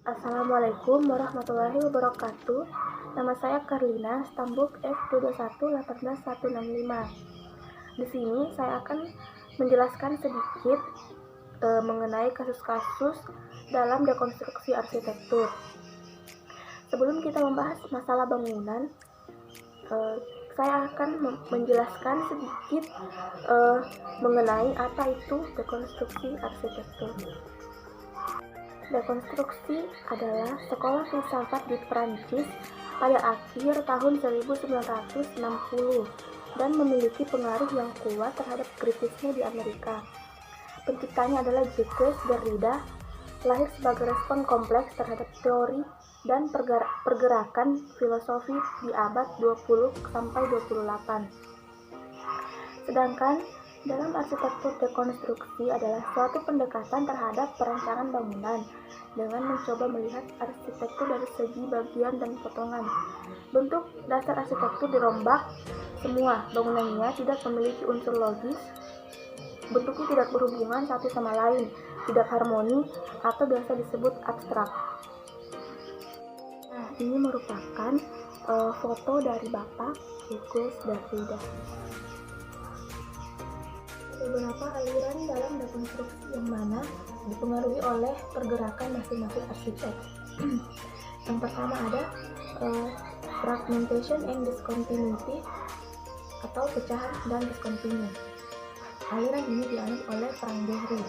Assalamualaikum warahmatullahi wabarakatuh. Nama saya Karlina, Stambuk F2218165. Di sini saya akan menjelaskan sedikit mengenai kasus-kasus dalam dekonstruksi arsitektur. Sebelum kita membahas masalah bangunan, saya akan menjelaskan sedikit mengenai apa itu dekonstruksi arsitektur. Dekonstruksi adalah sekolah filsafat di Prancis pada akhir tahun 1960 dan memiliki pengaruh yang kuat terhadap kritisme di Amerika. Penciptanya adalah Jacques Derrida, lahir sebagai respon kompleks terhadap teori dan pergerakan filosofi di abad 20-28. Sedangkan dalam arsitektur dekonstruksi adalah suatu pendekatan terhadap perancangan bangunan dengan mencoba melihat arsitektur dari segi bagian dan potongan. Bentuk dasar arsitektur dirombak semua, bangunannya tidak memiliki unsur logis, bentuknya tidak berhubungan satu sama lain, tidak harmoni, atau biasa disebut abstrak. Nah, ini merupakan foto dari Bapak Jacques Derrida. Beberapa aliran dalam dekonstruksi yang mana dipengaruhi oleh pergerakan masing-masing arsitek. Yang pertama ada fragmentation and discontinuity atau pecahan dan diskontinu. Aliran ini dianut oleh Frank Gehry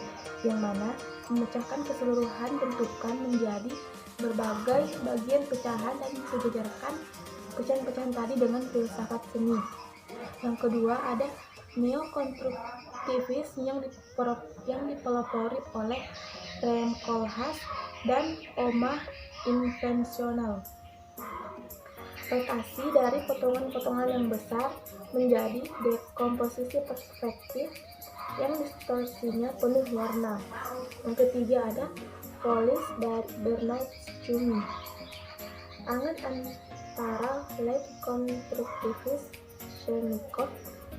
yang mana memecahkan keseluruhan bentukan menjadi berbagai bagian pecahan dan disejajarkan pecahan-pecahan tadi dengan filsafat seni. Yang kedua ada neokonstruktivisme yang dipelopori oleh Rem Koolhaas dan Omar Inventional. Rotasi dari potongan-potongan yang besar menjadi dekomposisi perspektif yang distorsinya penuh warna. Yang ketiga ada Polis dari Bernard Tschumi. Angan antara late konstruktivis Chekhov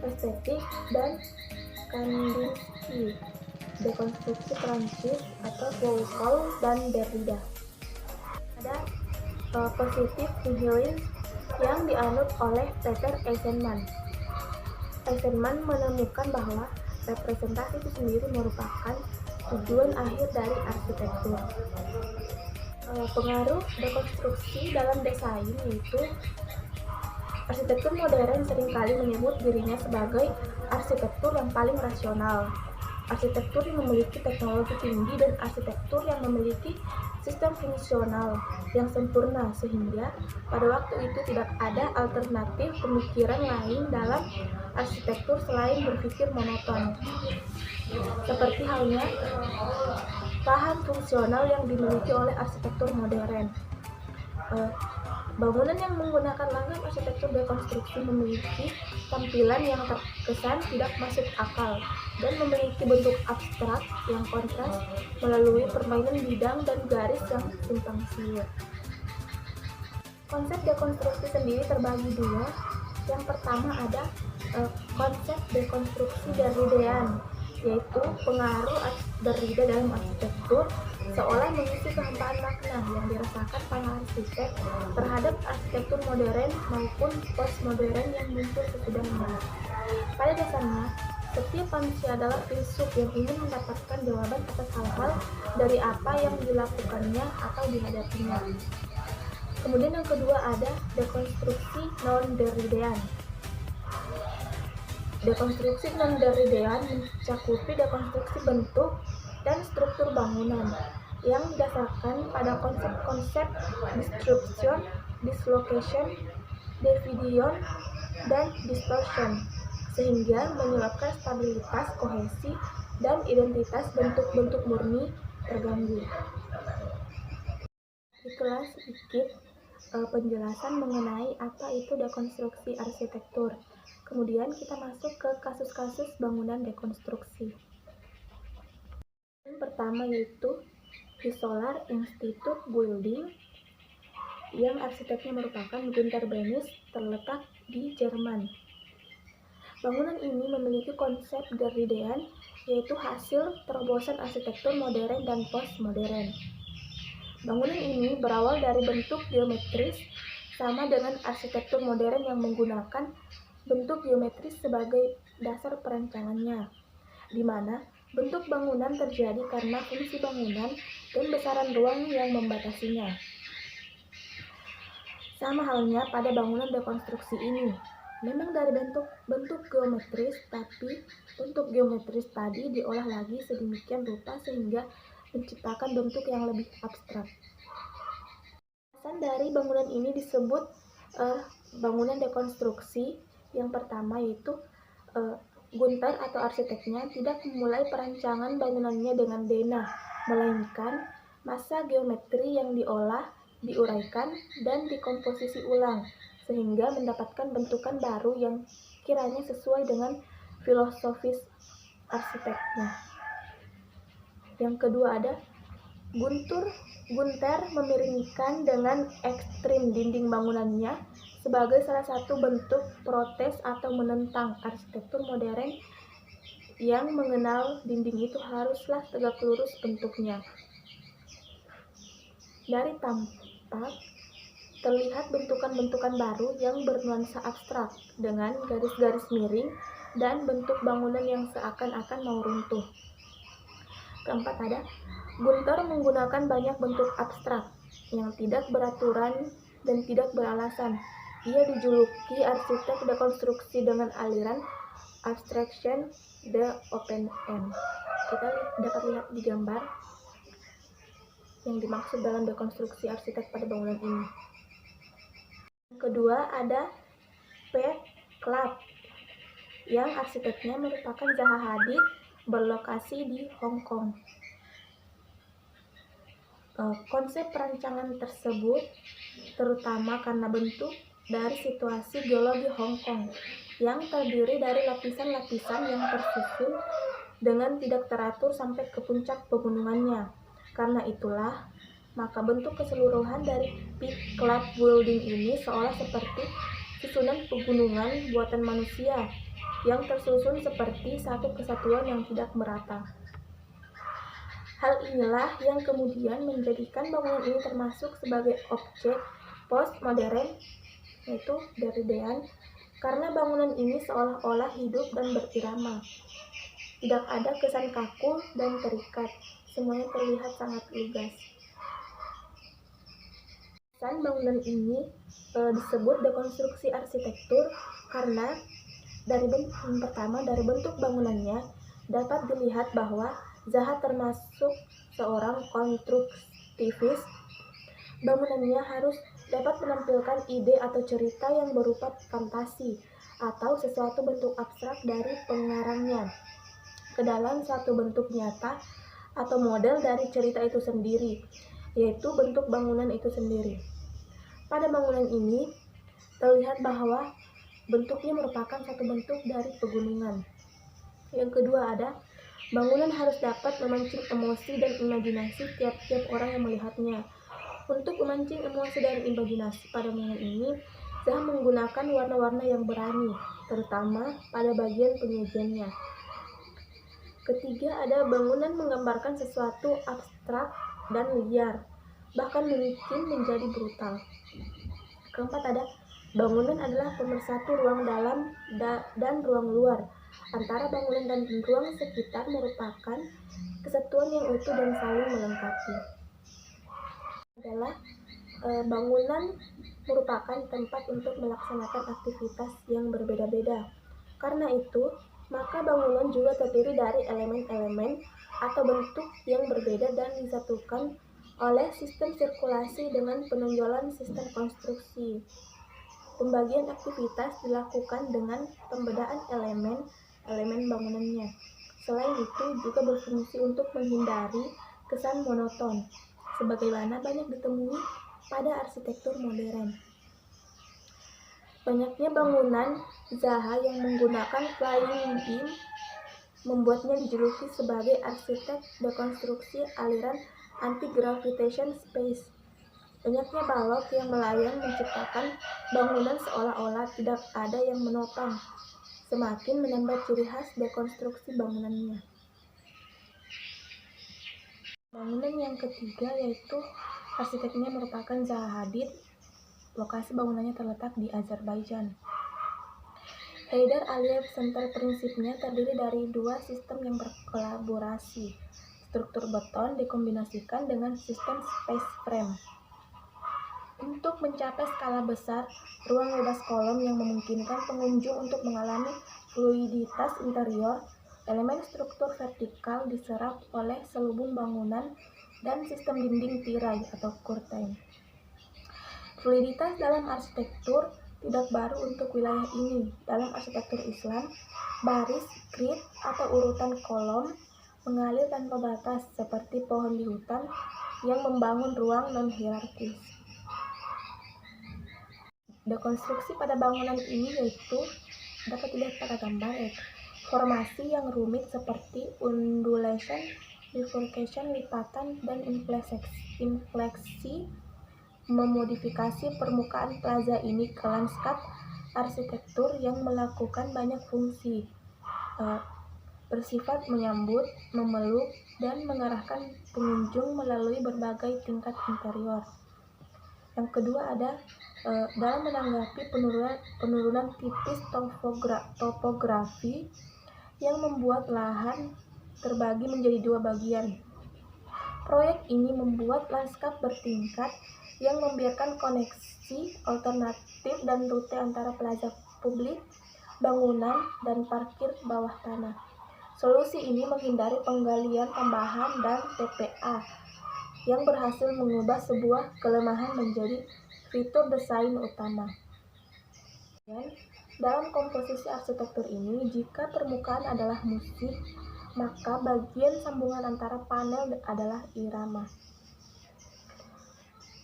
estetik dan Kandinsky dekonstruksi Prancis atau Foucault dan Derrida. Ada positif nihilisme yang dianut oleh Peter Eisenman. Eisenman menemukan bahwa representasi itu sendiri merupakan tujuan akhir dari arsitektur. Pengaruh dekonstruksi dalam desain yaitu arsitektur modern seringkali menyebut dirinya sebagai arsitektur yang paling rasional, arsitektur yang memiliki teknologi tinggi, dan arsitektur yang memiliki sistem fungsional yang sempurna sehingga pada waktu itu tidak ada alternatif pemikiran lain dalam arsitektur selain berpikir monoton. Seperti halnya paham fungsional yang dimiliki oleh arsitektur modern. Bangunan yang menggunakan langgam arsitektur dekonstruksi memiliki tampilan yang terkesan tidak masuk akal dan memiliki bentuk abstrak yang kontras melalui permainan bidang dan garis yang simpang siur. Konsep dekonstruksi sendiri terbagi dua. Yang pertama ada konsep dekonstruksi Derridean, yaitu pengaruh Derrida dalam arsitektur seolah mengisi kehampaan makna yang dirasakan para arsitek terhadap arsitektur modern maupun postmodern yang muncul sesudahnya. Pada dasarnya, setiap manusia adalah filsuf yang ingin mendapatkan jawaban atas hal-hal dari apa yang dilakukannya atau dihadapinya. Kemudian yang kedua ada dekonstruksi non-Derridean. Dekonstruksi non-Derridean mencakupi dekonstruksi bentuk dan struktur bangunan yang didasarkan pada konsep-konsep disruption, dislocation, division, dan distortion, sehingga menyebabkan stabilitas, kohesi, dan identitas bentuk-bentuk murni terganggu. Itulah sedikit penjelasan mengenai apa itu dekonstruksi arsitektur. Kemudian kita masuk ke kasus-kasus bangunan dekonstruksi. Yang pertama yaitu Solar Institute Building yang arsiteknya merupakan Günter Bennis, terletak di Jerman. Bangunan ini memiliki konsep Derridean, yaitu hasil terobosan arsitektur modern dan postmodern. Bangunan ini berawal dari bentuk geometris sama dengan arsitektur modern yang menggunakan bentuk geometris sebagai dasar perancangannya, di mana bentuk bangunan terjadi karena fungsi bangunan dan besaran ruang yang membatasinya. Sama halnya pada bangunan dekonstruksi ini, memang dari bentuk geometris, tapi bentuk geometris tadi diolah lagi sedemikian rupa sehingga menciptakan bentuk yang lebih abstrak. Alasan dari bangunan ini disebut bangunan dekonstruksi. Yang pertama yaitu Gunther atau arsiteknya tidak memulai perancangan bangunannya dengan denah, melainkan massa geometri yang diolah, diuraikan, dan dikomposisi ulang, sehingga mendapatkan bentukan baru yang kiranya sesuai dengan filosofis arsiteknya. Yang kedua ada Gunther memiringkan dengan ekstrim dinding bangunannya sebagai salah satu bentuk protes atau menentang arsitektur modern yang mengenal dinding itu haruslah tegak lurus bentuknya. Dari tampak terlihat bentukan-bentukan baru yang bernuansa abstrak dengan garis-garis miring dan bentuk bangunan yang seakan-akan mau runtuh. Keempat ada Gunther menggunakan banyak bentuk abstrak yang tidak beraturan dan tidak beralasan. Ia dijuluki arsitek dekonstruksi dengan aliran abstraction the open end. Kita dapat lihat di gambar yang dimaksud dalam dekonstruksi arsitek pada bangunan ini. Kedua ada P. Club yang arsiteknya merupakan Zaha Hadid berlokasi di Hong Kong. Konsep perancangan tersebut terutama karena bentuk dari situasi geologi Hong Kong yang terdiri dari lapisan-lapisan yang tersusun dengan tidak teratur sampai ke puncak pegunungannya. Karena itulah, maka bentuk keseluruhan dari Peak Club Building ini seolah seperti susunan pegunungan buatan manusia yang tersusun seperti satu kesatuan yang tidak merata. Hal inilah yang kemudian menjadikan bangunan ini termasuk sebagai objek postmodern, yaitu Derridean, karena bangunan ini seolah-olah hidup dan berirama. Tidak ada kesan kaku dan terikat, semuanya terlihat sangat lugas. Kesan bangunan ini disebut dekonstruksi arsitektur karena dari bentuk bangunannya dapat dilihat bahwa Zaha termasuk seorang konstruktivis. Bangunannya harus dapat menampilkan ide atau cerita yang berupa fantasi atau sesuatu bentuk abstrak dari pengarangnya ke dalam suatu bentuk nyata atau model dari cerita itu sendiri, yaitu bentuk bangunan itu sendiri. Pada bangunan ini terlihat bahwa bentuknya merupakan satu bentuk dari pegunungan. Yang kedua ada bangunan harus dapat memancing emosi dan imajinasi tiap-tiap orang yang melihatnya. Untuk memancing emosi dan imajinasi pada bangunan ini, Zaha menggunakan warna-warna yang berani, terutama pada bagian penyajiannya. Ketiga ada bangunan menggambarkan sesuatu abstrak dan liar, bahkan mungkin menjadi brutal. Keempat ada bangunan adalah pemersatu ruang dalam dan ruang luar. Antara bangunan dan ruang sekitar merupakan kesatuan yang utuh dan saling melengkapi. Adalah bangunan merupakan tempat untuk melaksanakan aktivitas yang berbeda-beda. Karena itu, maka bangunan juga terdiri dari elemen-elemen atau bentuk yang berbeda dan disatukan oleh sistem sirkulasi dengan penonjolan sistem konstruksi. Pembagian aktivitas dilakukan dengan pembedaan elemen bangunannya. Selain itu juga berfungsi untuk menghindari kesan monoton, sebagaimana banyak ditemui pada arsitektur modern. Banyaknya bangunan Zaha yang menggunakan flying beam membuatnya dijuluki sebagai arsitek dekonstruksi aliran anti-gravitation space. Banyaknya balok yang melayang menciptakan bangunan seolah-olah tidak ada yang menopang, semakin menambah ciri khas dekonstruksi bangunannya. Bangunan yang ketiga yaitu Arsiteknya merupakan Zaha Hadid. Lokasi bangunannya terletak di Azerbaijan. Heydar Aliyev Center prinsipnya terdiri dari dua sistem yang berkolaborasi. Struktur beton dikombinasikan dengan sistem space frame. Untuk mencapai skala besar, ruang bebas kolom yang memungkinkan pengunjung untuk mengalami fluiditas interior, elemen struktur vertikal diserap oleh selubung bangunan dan sistem dinding tirai atau curtain. Fluiditas dalam arsitektur tidak baru untuk wilayah ini. Dalam arsitektur Islam, baris, grid, atau urutan kolom mengalir tanpa batas seperti pohon di hutan yang membangun ruang non-hierarkis. Dekonstruksi pada bangunan ini yaitu dapat dilihat pada gambar formasi yang rumit seperti undulation, bifurcation, lipatan, dan infleksi memodifikasi permukaan plaza ini ke lanskap arsitektur yang melakukan banyak fungsi bersifat menyambut, memeluk, dan mengarahkan pengunjung melalui berbagai tingkat interior. Yang kedua ada dalam menanggapi penurunan tipis topografi yang membuat lahan terbagi menjadi dua bagian. Proyek ini membuat lanskap bertingkat yang membiarkan koneksi alternatif dan rute antara plaza publik, bangunan, dan parkir bawah tanah. Solusi ini menghindari penggalian tambahan dan TPA yang berhasil mengubah sebuah kelemahan menjadi fitur desain utama. Dan dalam komposisi arsitektur ini, jika permukaan adalah musik, maka bagian sambungan antara panel adalah irama.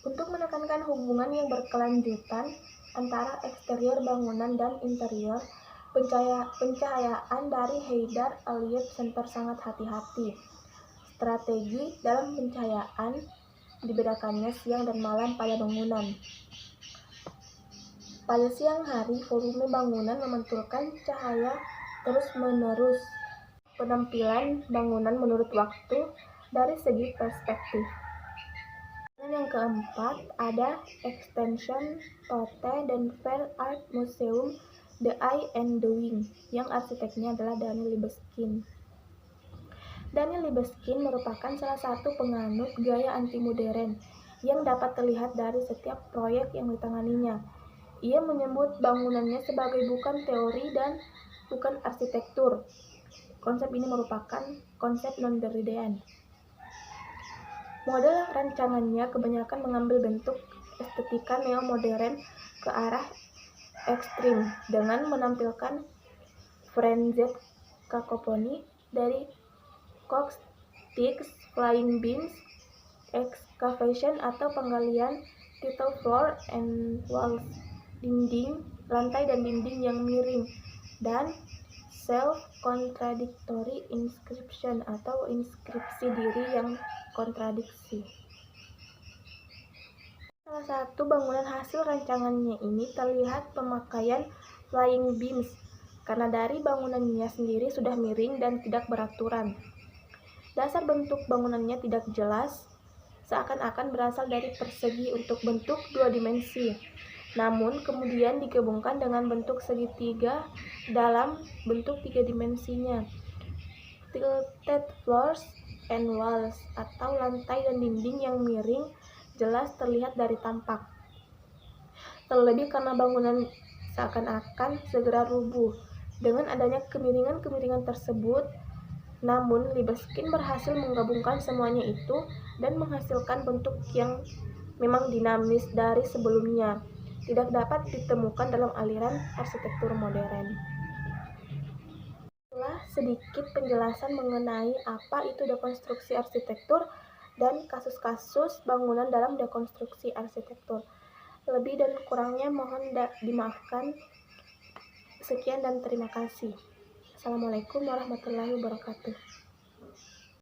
Untuk menekankan hubungan yang berkelanjutan antara eksterior bangunan dan interior, pencahayaan dari Heydar Aliyev Center sangat hati-hati. Strategi dalam pencahayaan dibedakannya siang dan malam pada bangunan. Pada siang hari, volume bangunan memantulkan cahaya terus-menerus. Penampilan bangunan menurut waktu dari segi perspektif. Dan yang keempat ada Extension Tote dan Fair Art Museum The Eye and the Wing yang arsiteknya adalah Daniel Libeskind. Daniel Libeskind merupakan salah satu penganut gaya anti-modern yang dapat terlihat dari setiap proyek yang ditanganinya. Ia menyebut bangunannya sebagai bukan teori dan bukan arsitektur. Konsep ini merupakan konsep non-Derridean. Model rancangannya kebanyakan mengambil bentuk estetika neo-modern ke arah ekstrim dengan menampilkan frenzied cacophony dari caustics, flying beams, excavation atau penggalian, tile floor and walls, dinding, lantai dan dinding yang miring, dan self-contradictory inscription atau inskripsi diri yang kontradiksi. Salah satu bangunan hasil rancangannya ini terlihat pemakaian flying beams karena dari bangunannya sendiri sudah miring dan tidak beraturan. Dasar bentuk bangunannya tidak jelas, seakan-akan berasal dari persegi untuk bentuk dua dimensi. Namun kemudian digabungkan dengan bentuk segitiga dalam bentuk tiga dimensinya. Tilted floors and walls atau lantai dan dinding yang miring jelas terlihat dari tampak. Terlebih karena bangunan seakan-akan segera rubuh. Dengan adanya kemiringan-kemiringan tersebut, namun Libeskind berhasil menggabungkan semuanya itu dan menghasilkan bentuk yang memang dinamis dari sebelumnya, tidak dapat ditemukan dalam aliran arsitektur modern. Setelah sedikit penjelasan mengenai apa itu dekonstruksi arsitektur dan kasus-kasus bangunan dalam dekonstruksi arsitektur. Lebih dan kurangnya mohon dimaafkan. Sekian dan terima kasih. Assalamualaikum warahmatullahi wabarakatuh.